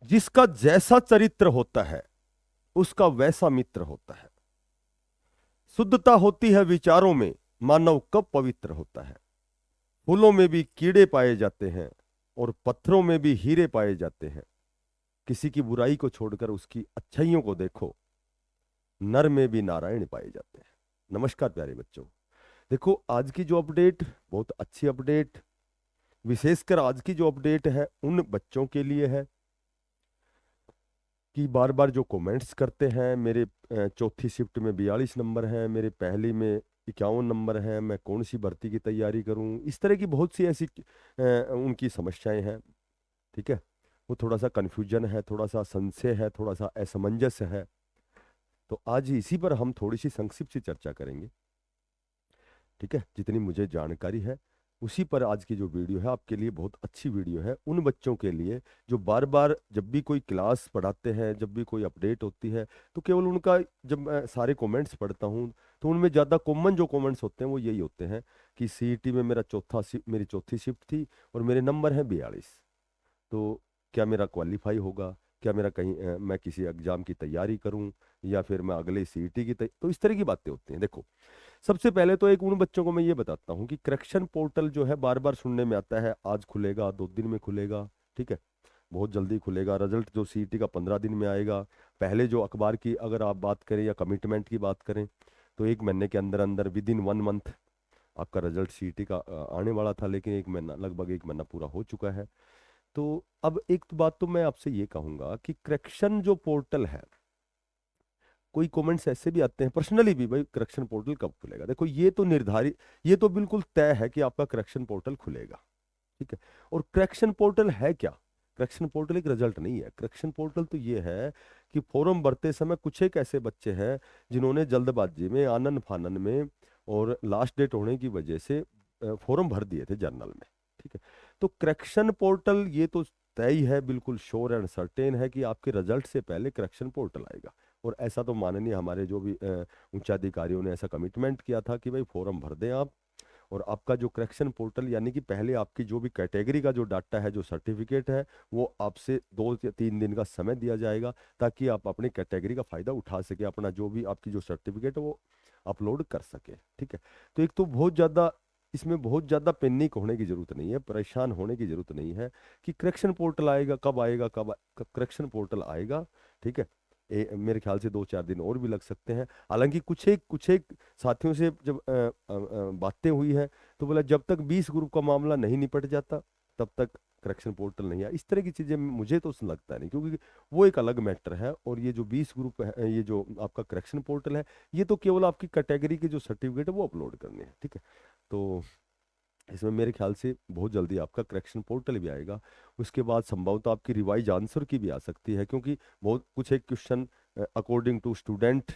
जिसका जैसा चरित्र होता है उसका वैसा मित्र होता है। शुद्धता होती है विचारों में, मानव कब पवित्र होता है। फूलों में भी कीड़े पाए जाते हैं और पत्थरों में भी हीरे पाए जाते हैं। किसी की बुराई को छोड़कर उसकी अच्छाइयों को देखो, नर में भी नारायण पाए जाते हैं। नमस्कार प्यारे बच्चों। देखो, आज की जो अपडेट बहुत अच्छी अपडेट, विशेषकर आज की जो अपडेट है उन बच्चों के लिए है कि बार बार जो कमेंट्स करते हैं, मेरे चौथी शिफ्ट में 42 नंबर हैं, मेरे पहली में 51 नंबर हैं, मैं कौन सी भर्ती की तैयारी करूं, इस तरह की बहुत सी ऐसी उनकी समस्याएं हैं। ठीक है, वो थोड़ा सा कन्फ्यूजन है, थोड़ा सा संशय है, थोड़ा सा असमंजस है। तो आज इसी पर हम थोड़ी सी संक्षिप्त सी चर्चा करेंगे। ठीक है, जितनी मुझे जानकारी है उसी पर आज की जो वीडियो है आपके लिए बहुत अच्छी वीडियो है, उन बच्चों के लिए जो बार बार जब भी कोई क्लास पढ़ाते हैं, जब भी कोई अपडेट होती है, तो केवल उनका जब मैं सारे कमेंट्स पढ़ता हूँ तो उनमें ज़्यादा कॉमन जो कमेंट्स होते हैं वो यही होते हैं कि सीईटी में मेरी चौथी शिफ्ट थी और मेरे नंबर हैं 42। तो क्या मेरा क्वालिफाई होगा, क्या मेरा कहीं मैं किसी एग्जाम की तैयारी करूं या फिर मैं अगले सीईटी की तो इस तरह की बातें होती हैं। देखो, सबसे पहले तो एक उन बच्चों को मैं ये बताता हूँ कि करेक्शन पोर्टल जो है बार बार सुनने में आता है, आज खुलेगा, 2 दिन में खुलेगा। ठीक है, बहुत जल्दी खुलेगा। रिजल्ट जो सीईटी का 15 दिन में आएगा। पहले जो अखबार की अगर आप बात करें या कमिटमेंट की बात करें तो 1 महीने के अंदर अंदर विद इन 1 मंथ आपका रिजल्ट सीईटी का आने वाला था, लेकिन 1 महीना, लगभग 1 महीना पूरा हो चुका है। तो अब एक तो बात तो मैं आपसे ये कहूंगा कि करेक्शन जो पोर्टल है, कोई कमेंट्स ऐसे भी आते हैं पर्सनली भी, भाई करेक्शन पोर्टल कब खुलेगा। देखो, ये तो निर्धारित, ये तो बिल्कुल तय है कि आपका करेक्शन पोर्टल खुलेगा। ठीक है, और करेक्शन पोर्टल है क्या? करेक्शन पोर्टल एक रिजल्ट नहीं है। करेक्शन पोर्टल तो ये है कि फॉर्म भरते समय कुछ एक ऐसे बच्चे हैं जिन्होंने जल्दबाजी में, आनन फानन में और लास्ट डेट होने की वजह से फॉर्म भर दिए थे जर्नल में। ठीक है, तो करेक्शन पोर्टल ये तो तय ही है, बिल्कुल श्योर एंड सर्टेन है कि आपके रिजल्ट से पहले करेक्शन पोर्टल आएगा। और ऐसा तो माननीय हमारे जो भी उच्चाधिकारियों ने ऐसा कमिटमेंट किया था कि भाई फॉर्म भर दें आप, और आपका जो करेक्शन पोर्टल यानी कि पहले आपकी जो भी कैटेगरी का जो डाटा है, जो सर्टिफिकेट है, वो आपसे 2 या 3 दिन का समय दिया जाएगा ताकि आप अपनी कैटेगरी का फायदा उठा सके, अपना जो भी आपकी जो सर्टिफिकेट है वो अपलोड कर सके। ठीक है, तो एक तो बहुत ज़्यादा इसमें बहुत ज़्यादा पैनिक होने की ज़रूरत नहीं है, परेशान होने की ज़रूरत नहीं है कि करेक्शन पोर्टल आएगा, कब आएगा, कब करेक्शन पोर्टल आएगा। ठीक है, मेरे ख्याल से 2-4 दिन और भी लग सकते हैं। हालांकि कुछ एक साथियों से जब बातें हुई है तो बोला जब तक 20 ग्रुप का मामला नहीं निपट जाता तब तक करेक्शन पोर्टल नहीं आया। इस तरह की चीजें मुझे तो लगता नहीं, क्योंकि वो एक अलग मैटर है और ये जो 20 ग्रुप है, ये जो आपका करेक्शन पोर्टल है, ये तो केवल आपकी कैटेगरी के जो सर्टिफिकेट है वो अपलोड करने हैं। ठीक है, तो इसमें मेरे ख्याल से बहुत जल्दी आपका करेक्शन पोर्टल भी आएगा। उसके बाद संभवतः आपकी रिवाइज आंसर की भी आ सकती है, क्योंकि बहुत कुछ एक क्वेश्चन अकॉर्डिंग टू स्टूडेंट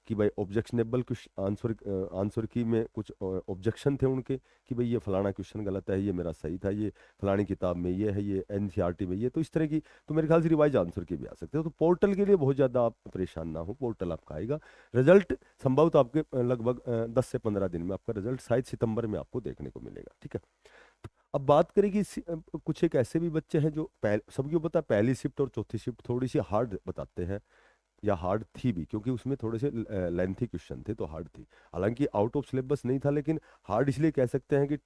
कि भाई ऑब्जेक्शनेबल आंसर आंसर की में कुछ ऑब्जेक्शन थे उनके कि भाई ये फलाना क्वेश्चन गलत है, ये मेरा सही था, ये फलानी किताब में ये है, ये एनसीईआरटी में ये, तो इस तरह की, तो मेरे ख्याल से रिवाइज आंसर की भी आ सकते हैं। तो पोर्टल के लिए बहुत ज़्यादा आप परेशान ना हो, पोर्टल आपका आएगा। रिजल्ट संभवतः आपके लगभग 10 से 15 दिन में आपका रिजल्ट शायद सितंबर में आपको देखने को मिलेगा। ठीक है, अब बात करें कि कुछ एक ऐसे भी बच्चे हैं जो सबको पता है पहली शिफ्ट और चौथी शिफ्ट थोड़ी सी हार्ड बताते हैं, या हार्ड थी भी, क्योंकि उसमें थोड़े से लेंथी क्वेश्चन थे तो हार्ड थी। हालांकि आउट ऑफ सिलेबस नहीं था, लेकिन हार्ड इसलिए कह सकते हैं कि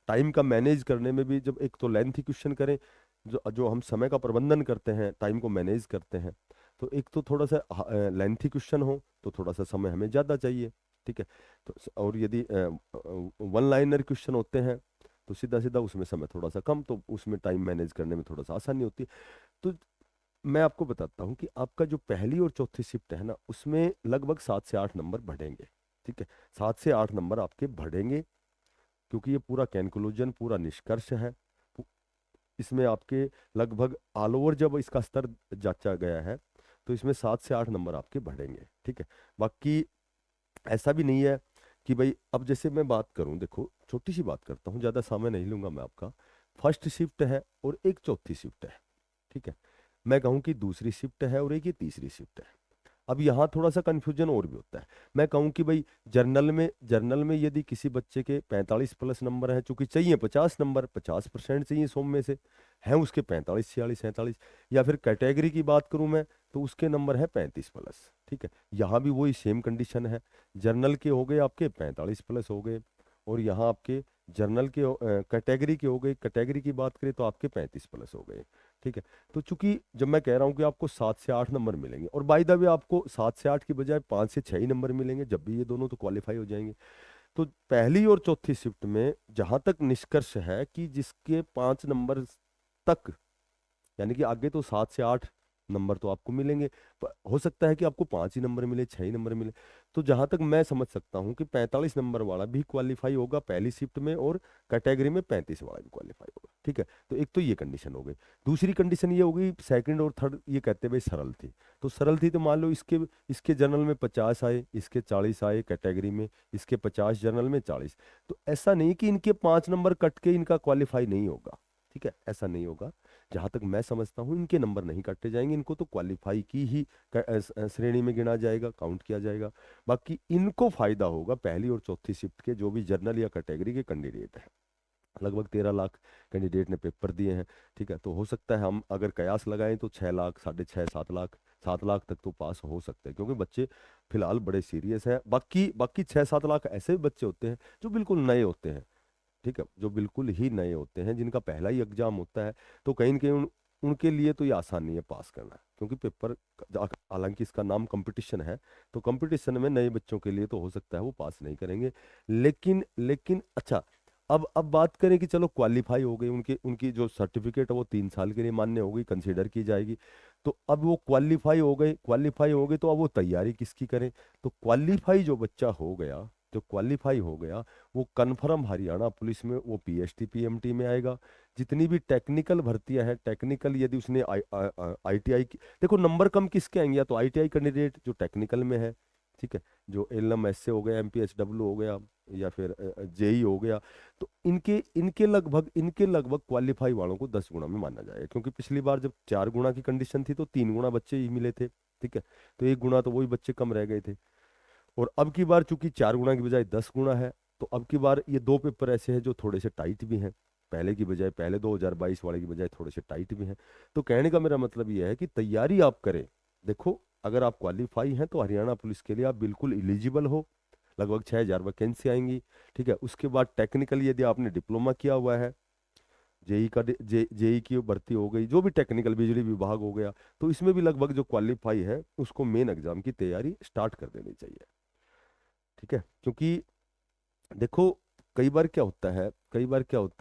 टाइम का मैनेज करने में भी, जब एक तो लेंथी क्वेश्चन करें, जो जो हम समय का प्रबंधन करते हैं, टाइम को मैनेज करते हैं, तो एक तो थोड़ा सा लेंथी क्वेश्चन हो तो थोड़ा सा समय हमें ज़्यादा चाहिए। ठीक है, तो और यदि वन लाइनर क्वेश्चन होते हैं तो सीधा सीधा उसमें समय थोड़ा सा कम, तो उसमें टाइम मैनेज करने में थोड़ा सा आसानी होती है। तो मैं आपको बताता हूँ कि आपका जो पहली और चौथी शिफ्ट है ना, उसमें लगभग 7 से 8 नंबर बढ़ेंगे। ठीक है, 7 से 8 नंबर आपके बढ़ेंगे, क्योंकि ये पूरा कैलकुलेशन, पूरा निष्कर्ष है। इसमें आपके लगभग ऑल ओवर जब इसका स्तर जांचा गया है तो इसमें 7 से 8 नंबर आपके बढ़ेंगे। ठीक है, बाकी ऐसा भी नहीं है कि भाई, अब जैसे मैं बात करूं, देखो छोटी सी बात करता हूं, ज़्यादा समय नहीं लूंगा मैं आपका। फर्स्ट शिफ्ट है और एक चौथी शिफ्ट है। ठीक है, मैं कहूँ कि दूसरी शिफ्ट है और एक ये तीसरी शिफ्ट है। अब यहाँ थोड़ा सा कन्फ्यूजन और भी होता है। मैं कहूँ कि भाई जर्नल में यदि किसी बच्चे के 45 प्लस नंबर हैं, चूंकि चाहिए 50 नंबर, 50% चाहिए 100 में से, हैं उसके 45, 46, 47, या फिर कैटेगरी की बात करूं मैं तो उसके नंबर है 35 प्लस। ठीक है, यहाँ भी वही सेम कंडीशन है। जर्नल के हो गए आपके 45 प्लस हो गए, और यहाँ आपके जर्नल के कैटेगरी के हो गए, कैटेगरी की बात करें तो आपके 35 प्लस हो गए। ठीक है, तो चूंकि जब मैं कह रहा हूँ कि आपको 7 से 8 नंबर मिलेंगे, और बाय द वे आपको 7 से 8 की बजाय 5 से 6 ही नंबर मिलेंगे, जब भी ये दोनों तो क्वालिफाई हो जाएंगे। तो पहली और चौथी शिफ्ट में जहां तक निष्कर्ष है कि जिसके 5 नंबर तक, यानी कि आगे तो 7 से 8 नंबर तो आपको मिलेंगे, हो सकता है कि आपको 5 ही नंबर मिले, 6 ही नंबर मिले। तो जहां तक मैं समझ सकता हूं कि 45 नंबर वाला भी क्वालिफाई होगा पहली शिफ्ट में, और कैटेगरी में 35 वाला भी क्वालिफाई होगा। ठीक है, तो एक तो ये कंडीशन हो गई। दूसरी कंडीशन ये हो गई, सेकंड और थर्ड ये कहते भाई सरल थी, तो सरल थी तो मान लो इसके इसके जर्नल में 50 आए, इसके 40 आए कैटेगरी में, इसके 50 जर्नल में 40, तो ऐसा नहीं कि इनके 5 नंबर कट के इनका क्वालिफाई नहीं होगा। ठीक है, ऐसा नहीं होगा। जहां तक मैं समझता हूं इनके नंबर नहीं काटे जाएंगे, इनको तो क्वालिफाई की ही श्रेणी में गिना जाएगा, काउंट किया जाएगा। बाकी इनको फायदा होगा पहली और चौथी शिफ्ट के जो भी जर्नल या कैटेगरी के कैंडिडेट हैं। लगभग 13 लाख कैंडिडेट ने पेपर दिए हैं। ठीक है, तो हो सकता है हम अगर कयास लगाएं तो 6 लाख, 6.5, 7 लाख, 7 लाख तक तो पास हो सकते हैं, क्योंकि बच्चे फिलहाल बड़े सीरियस हैं। बाकी बाकी 6-7 लाख ऐसे भी बच्चे होते हैं जो बिल्कुल नए होते हैं। ठीक है, जो बिल्कुल ही नए होते हैं, जिनका पहला ही एग्जाम होता है, तो कहीं न कहीं उनके लिए तो ये आसान नहीं है पास करना, क्योंकि पेपर, हालांकि इसका नाम कंपटीशन है, तो कंपटीशन में नए बच्चों के लिए तो हो सकता है वो पास नहीं करेंगे। लेकिन लेकिन अच्छा, अब बात करें कि चलो क्वालिफाई हो गई, उनकी उनकी जो सर्टिफिकेट है वो 3 साल के लिए मान्य हो गई, कंसिडर की जाएगी। तो अब वो क्वालिफाई हो गए तो अब वो तैयारी किसकी करें? तो क्वालिफाई जो बच्चा हो गया, जो क्वालिफाई हो गया, वो कन्फर्म हरियाणा पुलिस में वो पीएसटी पीएमटी में आएगा। जितनी भी टेक्निकल भर्तियां हैं, टेक्निकल यदि उसने आईटीआई की, देखो नंबर कम किसके आएंगे, या तो आईटीआई कैंडिडेट जो टेक्निकल में है, ठीक है, जो एलएम एसए हो गया, एमपीएचडब्ल्यू हो गया, या फिर जेई हो गया, तो इनके लगभग क्वालिफाई वालों को 10 गुना में माना जाएगा, क्योंकि पिछली बार जब 4 गुना की कंडीशन थी तो 3 गुना बच्चे ही मिले थे। ठीक है, तो 1 गुना तो वही बच्चे कम रह गए थे। और अब की बार चूंकि 4 गुना की बजाय 10 गुना है, तो अब की बार ये दो पेपर ऐसे हैं जो थोड़े से टाइट भी हैं, पहले की बजाय, पहले 2022 वाले की बजाय थोड़े से टाइट भी हैं। तो कहने का मेरा मतलब ये है कि तैयारी आप करें। देखो, अगर आप क्वालिफाई हैं तो हरियाणा पुलिस के लिए आप बिल्कुल एलिजिबल हो, लगभग 6,000 वैकेंसी आएंगी। ठीक है, उसके बाद टेक्निकली यदि आपने डिप्लोमा किया हुआ है, जेई की भर्ती हो गई, जो भी टेक्निकल बिजली विभाग हो गया, तो इसमें भी लगभग जो क्वालिफाई है उसको मेन एग्जाम की तैयारी स्टार्ट कर देनी चाहिए। ठीक है, क्योंकि देखो, कई बार क्या होता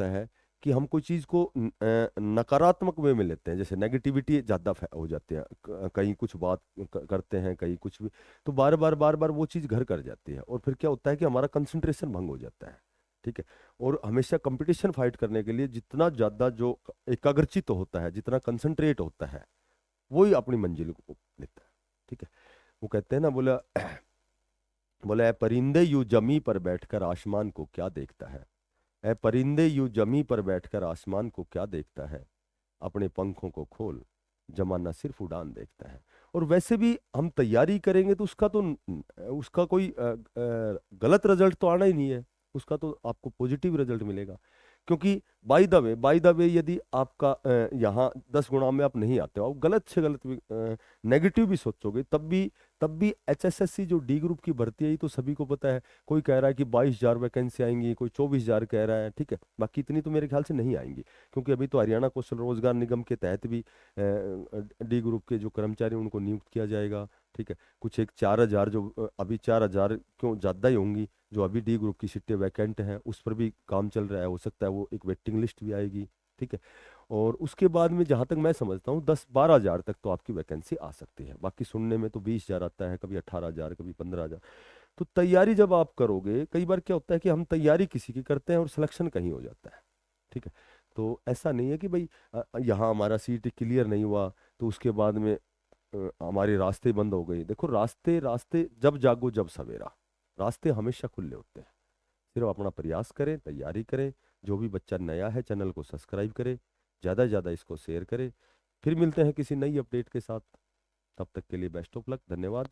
है कि हम कोई चीज को नकारात्मक वे में लेते हैं, जैसे नेगेटिविटी ज्यादा हो जाती है, कहीं कुछ बात करते हैं, कहीं कुछ भी, तो बार बार वो चीज घर कर जाती है, और फिर क्या होता है कि हमारा कंसंट्रेशन भंग हो जाता है। ठीक है, और हमेशा कंपटीशन फाइट करने के लिए जितना ज्यादा जो एकाग्रचित होता है, जितना कंसंट्रेट होता है, वही अपनी मंजिल को लेता है। ठीक है, वो कहते हैं ना, बोला बोला, ए परिंदे यूं जमी पर बैठकर आसमान को क्या देखता है, ए परिंदे यूं जमी पर बैठकर आसमान को क्या देखता है, अपने पंखों को खोल, जमाना सिर्फ उड़ान देखता है। और वैसे भी हम तैयारी करेंगे तो उसका कोई गलत रिजल्ट तो आना ही नहीं है, उसका तो आपको पॉजिटिव रिजल्ट मिलेगा। क्योंकि बाय द वे यदि आपका यहाँ 10 गुना में आप नहीं आते हो, आप गलत से गलत भी नेगेटिव भी सोचोगे, तब भी एचएसएससी जो डी ग्रुप की भर्ती है, ये तो सभी को पता है। कोई कह रहा है कि 22,000 वैकेंसी आएंगी, कोई 24,000 कह रहा है। ठीक है, बाकी इतनी तो मेरे ख्याल से नहीं आएंगी, क्योंकि अभी तो हरियाणा कौशल रोजगार निगम के तहत भी डी ग्रुप के जो कर्मचारी हैं, उनको नियुक्त किया जाएगा। ठीक है, कुछ एक 4,000 जो अभी 4,000 क्यों ज़्यादा ही होंगी, जो अभी डी ग्रुप की सीटें वैकेंट हैं, उस पर भी काम चल रहा है, हो सकता है वो एक वेटिंग लिस्ट भी आएगी। ठीक है, और उसके बाद में जहाँ तक मैं समझता हूँ 10-12 हज़ार तक तो आपकी वैकेंसी आ सकती है। बाकी सुनने में तो 20,000 आता है, कभी 18,000, कभी 15,000। तो तैयारी जब आप करोगे, कई बार क्या होता है कि हम तैयारी किसी की करते हैं और सिलेक्शन कहीं हो जाता है। ठीक है, तो ऐसा नहीं है कि भाई यहाँ हमारा सीट क्लियर नहीं हुआ तो उसके बाद में हमारे रास्ते बंद हो गए। देखो, रास्ते रास्ते जब जागो जब सवेरा, रास्ते हमेशा खुले होते हैं। सिर्फ अपना प्रयास करें, तैयारी करें। जो भी बच्चा नया है, चैनल को सब्सक्राइब करें, ज़्यादा से ज़्यादा इसको शेयर करें। फिर मिलते हैं किसी नई अपडेट के साथ। तब तक के लिए बेस्ट ऑफ लक। धन्यवाद।